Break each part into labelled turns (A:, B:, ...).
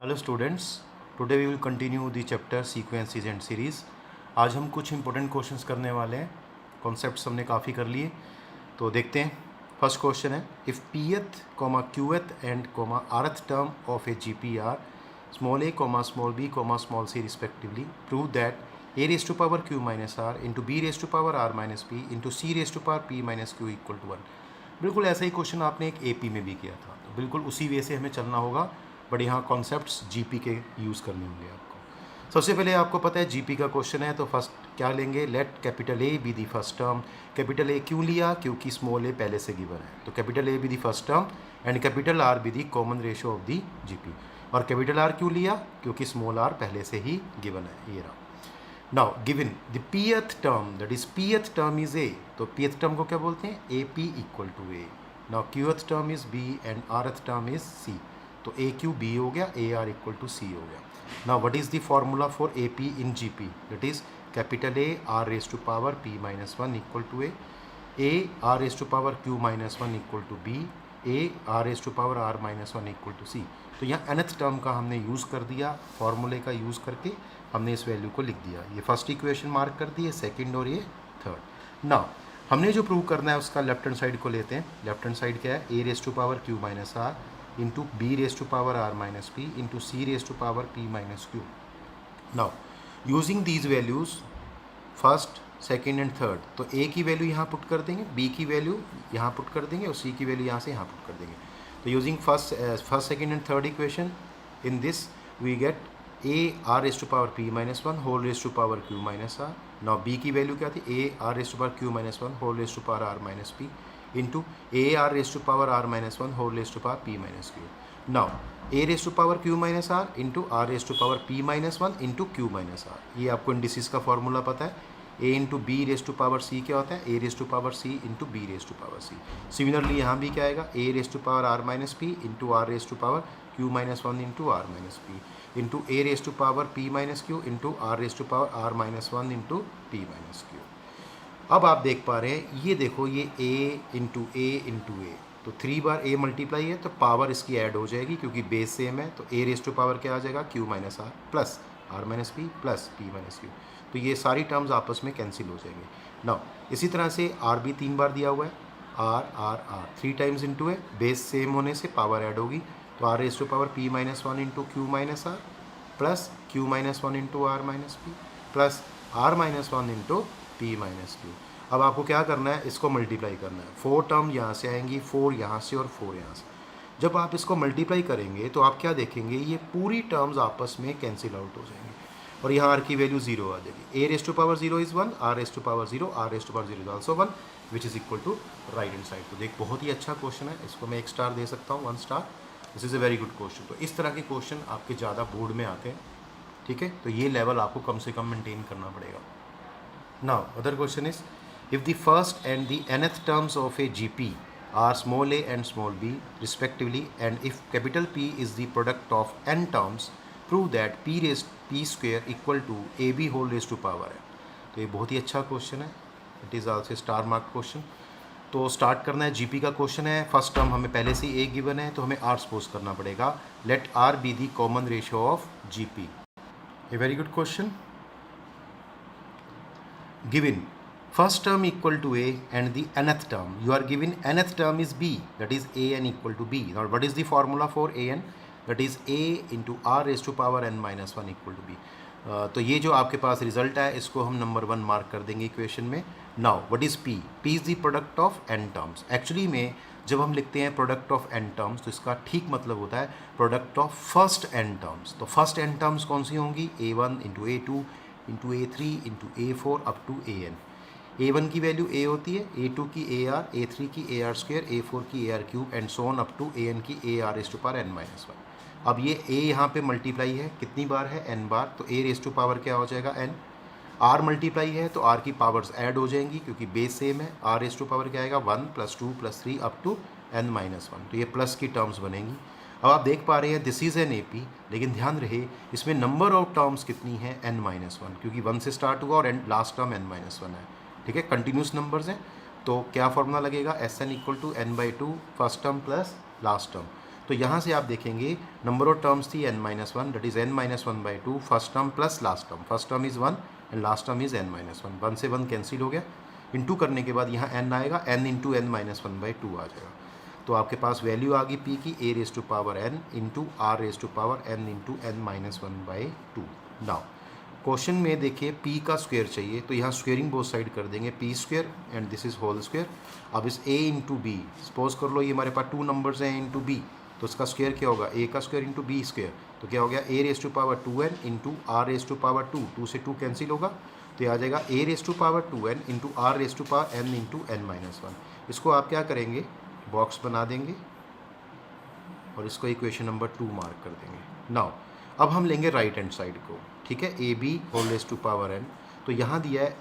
A: Hello students, today we will continue the chapter sequences and series. आज हम कुछ important questions करने वाले हैं। कॉन्सेप्ट्स हमने काफ़ी कर लिए, तो देखते हैं। फर्स्ट क्वेश्चन है, if pth comma qth and comma rth term of a GP are small A comma small B comma small C respectively, prove that A raise to power Q minus R into B raise to power are minus P into C raise to power P minus Q equal to 1। बिल्कुल ऐसा ही question आपने एक AP में भी किया था, तो बिल्कुल उसी वे से हमें चलना होगा, बट यहाँ कॉन्सेप्ट्स जीपी के यूज़ करने होंगे आपको। सबसे पहले आपको पता है जीपी का क्वेश्चन है, तो फर्स्ट क्या लेंगे, let capital A be the first term. Capital A क्यों लिया, क्योंकि स्मॉल ए पहले से गिवन है, तो capital A be the first term and capital R be the common ratio of the GP. और कैपिटल आर क्यों लिया, क्योंकि स्मॉल आर पहले से ही गिवन है, ये रहा। Now given the pth term, that is pth term is A, तो पीएथ टर्म को क्या बोलते हैं, A P equal to A. Now qth term is B and rth term is C, तो ए क्यू बी हो गया, A R equal to C हो गया। Now what is the formula for A P in G P, that is capital A are raise to power P minus one equal to A are raise to power Q minus one equal to B, A are raise to power are minus one equal to C. तो यहाँ nth term का हमने use कर दिया, फॉर्मूले का use करके हमने इस वैल्यू को लिख दिया। ये फर्स्ट इक्वेशन मार्क कर दी है, सेकंड और ये थर्ड। नाउ हमने जो प्रूव करना है उसका लेफ्ट हैंड साइड को लेते हैं। लेफ्ट हैंड साइड क्या है, A raise to power Q minus R into B raise to power are minus P into C raise to power P minus Q. Now using these values first second and third, तो A की value यहाँ put कर देंगे, B की value यहाँ put कर देंगे और सी की वैल्यू यहाँ से यहाँ पुट कर देंगे। तो using first second and third equation in this we get a are raise to power P minus one whole raise to power Q minus r. Now b की वैल्यू क्या थी, a are raise to power Q minus one whole raise to power are minus P into a are raise to power are minus one whole raise to power P minus Q. Now a raise to power Q minus R into are raise to power P minus one into Q minus R. ये आपको indices का formula पता है। A into B raise to power C क्या होता है, A raise to power C into B raise to power C. Similarly यहाँ भी क्या आएगा, A raise to power are minus P into are raise to power Q minus one into are minus P into A raise to power P minus q into are raise to power are minus one into p minus q. अब आप देख पा रहे हैं, ये देखो ये ए into ए, तो 3 बार ए मल्टीप्लाई है तो पावर इसकी ऐड हो जाएगी क्योंकि बेस सेम है, तो ए रेज टू पावर क्या आ जाएगा, q minus r plus r minus p plus p minus q. तो ये सारी टर्म्स आपस में कैंसिल हो जाएंगे। नाउ इसी तरह से आर भी 3 बार दिया हुआ है, r r r 3 times into है, बेस सेम होने से पावर ऐड होगी, तो r raise to power P minus one into Q minus r plus q minus one into are minus p plus r minus one into p minus q. अब आपको क्या करना है, इसको मल्टीप्लाई करना है। 4 टर्म यहाँ से आएंगी, 4 यहाँ से और 4 यहाँ से। जब आप इसको मल्टीप्लाई करेंगे तो आप क्या देखेंगे, ये पूरी टर्म्स आपस में कैंसिल आउट हो जाएंगी और यहाँ आर की वैल्यू 0 आ जाएगी। A raise to power 0 is 1, R raise to power 0, R raise to power 0 is also 1 which is equal to right hand side. तो देख बहुत ही अच्छा क्वेश्चन है, इसको मैं 1 स्टार दे सकता हूँ, 1 star. This is a very good question. तो इस तरह के क्वेश्चन आपके ज़्यादा बोर्ड में आते हैं, ठीक है, तो ये लेवल आपको कम से कम मेंटेन करना पड़ेगा। Now other question is, if the first and the nth terms of a GP are small a and small b respectively, and if capital P is the product of n terms, prove that p square equal to ab whole raised to power है। तो ये बहुत ही अच्छा question है, it is also star mark question. तो start करना है, GP का क्वेश्चन है, फर्स्ट टर्म हमें पहले से ए गिवन है तो हमें आर सपोज करना पड़ेगा। Let r be the common ratio of GP. A very good question. Given first term equal to a and the nth term, you are given nth term is b, that is a n equal to b. Now what is the formula for a n, that is a into r raised to power n minus 1 equal to b. तो ये जो आपके पास result है इसको हम number 1 mark कर देंगे equation में। Now what is p, p is the product of n terms. Actually में जब हम लिखते हैं प्रोडक्ट ऑफ n टर्म्स तो इसका ठीक मतलब होता है product of first n terms. तो फर्स्ट n टर्म्स कौन सी होंगी, a1 into a2 into a3 into a4 up to an। a1 की वैल्यू a होती है, a2 की ar, a3 की ar स्क्वायर, a4 की ar cube and so on up to an की ar raise to power n minus 1। अब ये a यहाँ पे मल्टीप्लाई है, कितनी बार है, n बार, तो a रेज टू पावर क्या हो जाएगा, n। r मल्टीप्लाई है तो r की पावर्स ऐड हो जाएंगी क्योंकि बेस सेम है, r रेज टू पावर क्या आएगा, 1 + 2 + 3 अप टू n माइनस 1। तो ये प्लस की टर्म्स बनेंगी। अब आप देख पा रहे हैं दिस इज़ एन AP, लेकिन ध्यान रहे इसमें नंबर ऑफ टर्म्स कितनी है, n माइनस 1, क्योंकि 1 से स्टार्ट हुआ और लास्ट टर्म n माइनस 1 है, ठीक है, कंटिन्यूस नंबर्स हैं। तो क्या फॉर्मूला लगेगा, S n equal to n/2 first term plus last term. तो यहाँ से आप देखेंगे नंबर ऑफ टर्म्स थी n-1, that is n-1/2 first term plus last term. First term is 1 and last term is n-1। 1 से 1 cancel हो गया, into करने के बाद यहाँ n आएगा, n इंटू n-1/2 आ जाएगा। तो आपके पास वैल्यू आ गई p की a⁻n into r⁻n into n-1/2। Now question में देखिए p का स्क्वायर चाहिए, तो यहाँ स्क्वेयरिंग बोथ साइड कर देंगे, p square and this is whole square. अब इस a इंटू बी, सपोज कर लो ये हमारे पास 2 नंबर्स हैं इंटू b, तो इसका स्क्वायर क्या होगा, a का स्क्वायर इंटू b स्क्वायर, तो क्या हो गया a⁻2n इंटू r⁻2, 2 से 2 कैंसिल होगा, तो ये आ जाएगा a⁻2n into r⁻n into n-1। इसको आप क्या करेंगे, बॉक्स बना देंगे और इसको इक्वेशन नंबर 2 मार्क कर देंगे। नाउ अब हम लेंगे राइट हैंड साइड को, ठीक है, ए बी n। तो यहाँ दिया है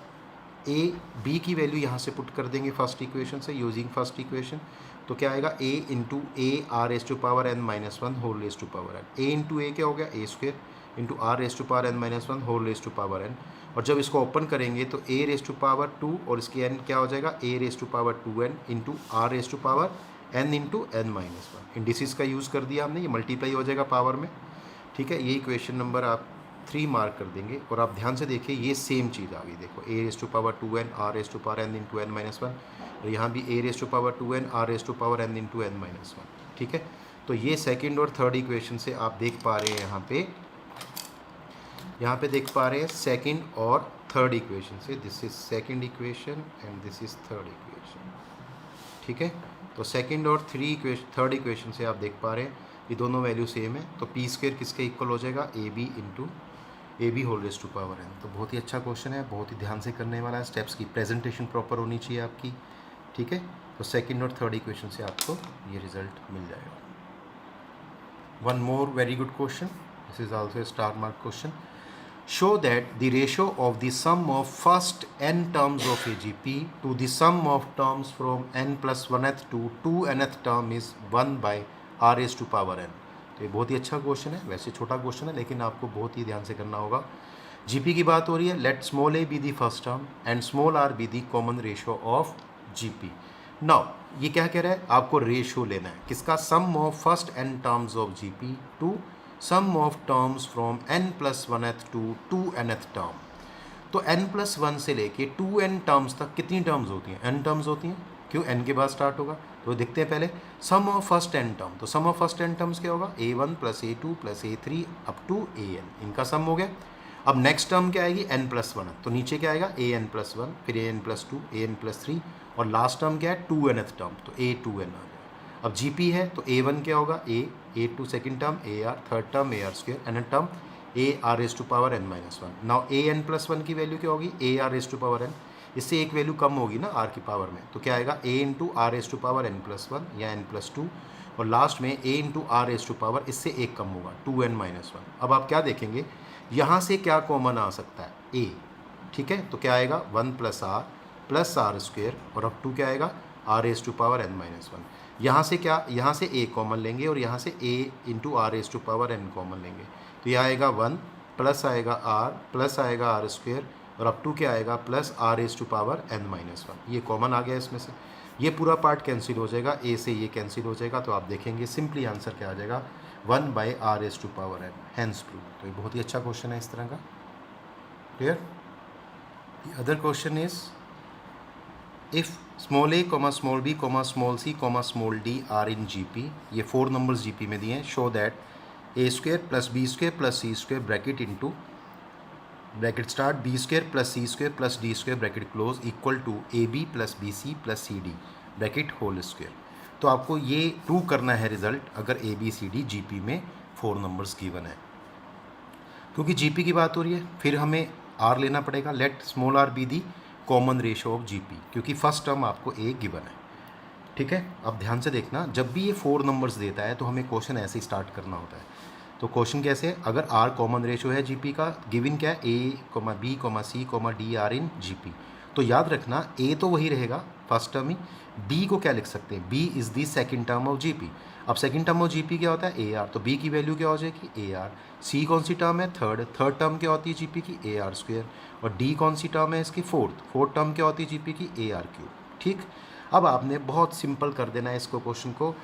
A: ए बी की वैल्यू यहाँ से पुट कर देंगे फर्स्ट इक्वेशन से, यूजिंग फर्स्ट इक्वेशन। तो क्या आएगा a into r⁻n-1 a into A क्या हो गया a स्क्वेयर इंटू r⁻n-1 और जब इसको ओपन करेंगे तो a⁻2 और इसकी n क्या हो जाएगा a⁻2n into r⁻n into n-1। Indices का यूज़ कर दिया हमने, ये मल्टीप्लाई हो जाएगा पावर में, ठीक है। ये इक्वेशन नंबर आप 3 मार्क कर देंगे और आप ध्यान से देखिए ये सेम चीज़ आ गई, देखो a⁻2n r⁻n इंटू n-1 और यहाँ भी a⁻2n r⁻n इंटू n-1, ठीक है। तो ये सेकंड और थर्ड इक्वेशन से आप देख पा रहे हैं, यहाँ पे देख पा रहे हैं सेकंड और थर्ड इक्वेशन से, this is second equation and this is third equation, ठीक है। तो सेकंड और थर्ड इक्वेशन से आप देख पा रहे हैं ये दोनों वैल्यू सेम है, तो पी स्क्वायर किसके इक्वल हो जाएगा ए बी इंटू a⁻n। तो बहुत ही अच्छा क्वेश्चन है, बहुत ही ध्यान से करने वाला है, स्टेप्स की प्रेजेंटेशन प्रॉपर होनी चाहिए आपकी, ठीक है। तो सेकंड और थर्ड इक्वेशन से आपको ये रिजल्ट मिल जाएगा। One more very good question, this is also a star mark question. Show that the ratio of the sum of first n terms of AGP to the sum of terms from n+1th to 2nth term is 1/r⁻n। तो ये बहुत ही अच्छा question है, वैसे छोटा question है लेकिन आपको बहुत ही ध्यान से करना होगा। जीपी की बात हो रही है, let small a be the first term and small r B the common ratio of GP. Now ये क्या कह रहा है, आपको रेशियो लेना है किसका, sum of first n terms of GP to sum of terms from n+1th to 2nth term. तो n+1 से लेके 2n टर्म्स तक कितनी टर्म्स होती हैं, n टर्म्स होती हैं, क्यों n के बाद स्टार्ट होगा। तो देखते हैं पहले सम ऑफ फर्स्ट n टर्म, तो सम ऑफ फर्स्ट n टर्म्स क्या होगा a1 + a2 + a3 up to an, इनका सम हो गया। अब नेक्स्ट टर्म क्या आएगी n+1, तो नीचे क्या आएगा an+1 फिर an+2 an+3 और लास्ट टर्म क्या है 2nth टर्म, तो a2n आ जाएगा। अब जीपी है तो a1 क्या होगा a2 second term ar third term ar² nth term ar⁻n-1। Now an+1 की वैल्यू क्या होगी ar⁻n, इससे एक वैल्यू कम होगी ना r की पावर में, तो क्या आएगा a इंटू r⁻n+1 या n+2 और लास्ट में a इंटू r⁻, इससे एक कम होगा 2n-1। अब आप क्या देखेंगे यहाँ से क्या कॉमन आ सकता है a, ठीक है। तो क्या आएगा 1 + r² और अप टू क्या आएगा r⁻n-1। यहाँ से क्या, यहाँ से a कॉमन लेंगे और यहाँ से a इंटू r⁻n कॉमन लेंगे, तो यह आएगा 1 प्लस आएगा r प्लस आएगा r² और अप टू क्या आएगा प्लस r⁻n-1। ये कॉमन आ गया इसमें से, ये पूरा पार्ट कैंसिल हो जाएगा, a से ये कैंसिल हो जाएगा, तो आप देखेंगे सिंपली आंसर क्या आ जाएगा 1/r⁻n, हैंस प्रूव। तो ये बहुत ही अच्छा क्वेश्चन है इस तरह का, clear. The other question is if small a, small b, small c, small d are in GP, ये 4 नंबर्स जीपी में दिए हैं, show that a² + b² + c² bracket into bracket start b² + c² + d² bracket close equal to ab + bc + cd bracket whole square. तो आपको ये prove करना है result अगर a b c d GP में 4 नंबर्स गिवन है। क्योंकि GP की बात हो रही है फिर हमें r लेना पड़ेगा, let small r B the common ratio of GP, क्योंकि फर्स्ट टर्म आपको a गिवन है, ठीक है। अब ध्यान से देखना, जब भी ये 4 नंबर्स देता है तो हमें क्वेश्चन ऐसे ही स्टार्ट करना होता है। तो क्वेश्चन कैसे है, अगर r कॉमन रेशियो है जीपी का, गिवन क्या है a, b, c, d are in GP, तो याद रखना a तो वही रहेगा फर्स्ट टर्म ही, b को क्या लिख सकते हैं, b is the second term of GP. अब सेकंड टर्म ऑफ जीपी क्या होता है ar, तो b की वैल्यू क्या हो जाएगी ar। c कौन सी टर्म है, थर्ड टर्म क्या होती है जीपी की ar², और d कौन सी टर्म है इसकी फोर्थ टर्म क्या होती है जीपी की ar³, ठीक। अब आपने बहुत सिंपल कर देना है इसको क्वेश्चन को,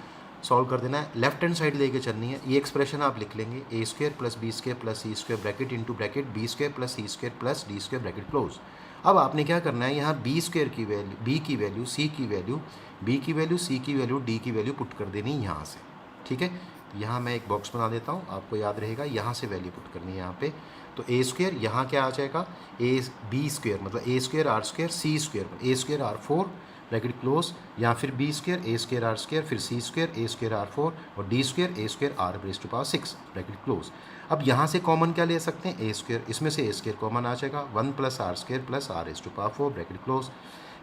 A: सॉल्व कर देना है, लेफ्ट हैंड साइड लेके चलनी है। ये एक्सप्रेशन आप लिख लेंगे A square plus B square plus C square bracket into bracket B square plus C square plus D square bracket close. अब आपने क्या करना है, यहाँ बी स्क्वायर की वैल्यू, बी की वैल्यू, सी की वैल्यू, बी की वैल्यू, सी की वैल्यू, डी की वैल्यू पुट कर देनी यहाँ से। ठीक है, तो यहाँ मैं एक बॉक्स बना देता हूँ, आपको याद रहेगा, यहाँ से वैल्यू पुट करनी है यहाँ पे। तो ए स्क्वायर यहाँ क्या आ जाएगा, ए बी स्क्वायर मतलब A square R square C square, A square R 4 bracket close, या फिर B square A square R square फिर C square A square R 4 और D square A square R raise to power 6 bracket close. अब यहाँ से common क्या ले सकते हैं, ए स्क्वायर, इसमें से ए स्क्वायर कॉमन आ जाएगा, 1 plus are square plus are raise to power 4 bracket close.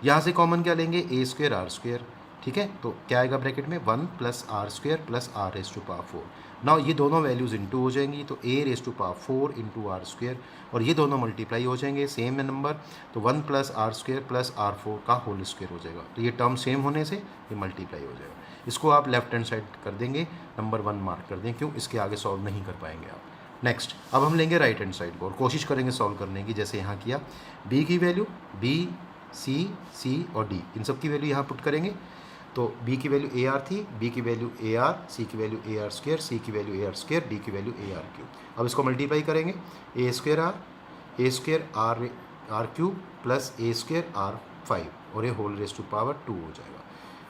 A: यहाँ से कॉमन क्या लेंगे, ए स्क्वायर आर स्क्वायर। ठीक है, तो क्या आएगा ब्रैकेट में 1 plus are square plus are raise to power 4। Now ये दोनों वैल्यूज़ इंटू हो जाएंगी, तो A raise to power 4 into are square, और ये दोनों मल्टीप्लाई हो जाएंगे, सेम है नंबर, तो 1 plus are square plus r 4 का होल स्क्वायर हो जाएगा। तो ये टर्म सेम होने से ये मल्टीप्लाई हो जाएगा। इसको आप लेफ्ट हैंड साइड कर देंगे, नंबर 1 मार्क कर दें, क्यों, इसके आगे सॉल्व नहीं कर पाएंगे आप। नेक्स्ट, अब हम लेंगे राइट हैंड साइड को और कोशिश करेंगे सॉल्व करने की, जैसे यहाँ किया। बी की वैल्यू, बी सी और डी, इन सब की वैल्यू यहाँ पुट करेंगे। तो b की वैल्यू ए आर थी, b की वैल्यू ए आर, सी की value A R square, C की value A R square, D की वैल्यू ए आर क्यूब। अब इसको मल्टीप्लाई करेंगे, A square R cube plus A square R 5 और ये होल रेज़ टू पावर 2 हो जाएगा।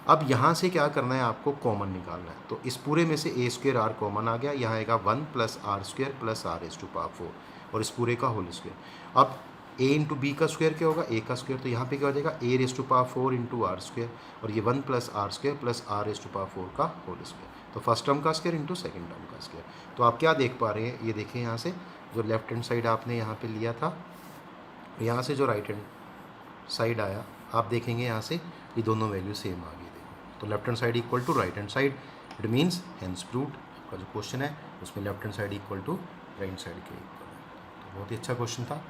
A: अब यहाँ से क्या करना है, आपको कॉमन निकालना है। तो इस पूरे में से ए स्क्वायर आर कॉमन आ गया, यहाँ आएगा 1 plus are square plus are raise to power 4 और इस पूरे का होल स्क्वायर। अब a इंटू बी का स्क्वायर क्या होगा, a का स्क्वायर, तो यहाँ पे क्या हो जाएगा a raise to power 4 into are square, और ये 1 plus are square plus are raise to power 4 का होल स्क्वायर। तो फर्स्ट टर्म का स्क्वायर इंटू सेकंड टर्म का स्क्वायर। तो आप क्या देख पा रहे हैं, ये देखिए यहाँ से जो लेफ्ट हैंड साइड आपने यहाँ पे लिया था, यहाँ से जो राइट हैंड साइड आया, आप देखेंगे यहाँ से ये दोनों वैल्यू सेम आ गई। देखो, तो left hand side equal to right hand side, it means hence proved. का जो क्वेश्चन है उसमें left hand side equal to right side के इक्वल है। तो बहुत ही अच्छा क्वेश्चन था।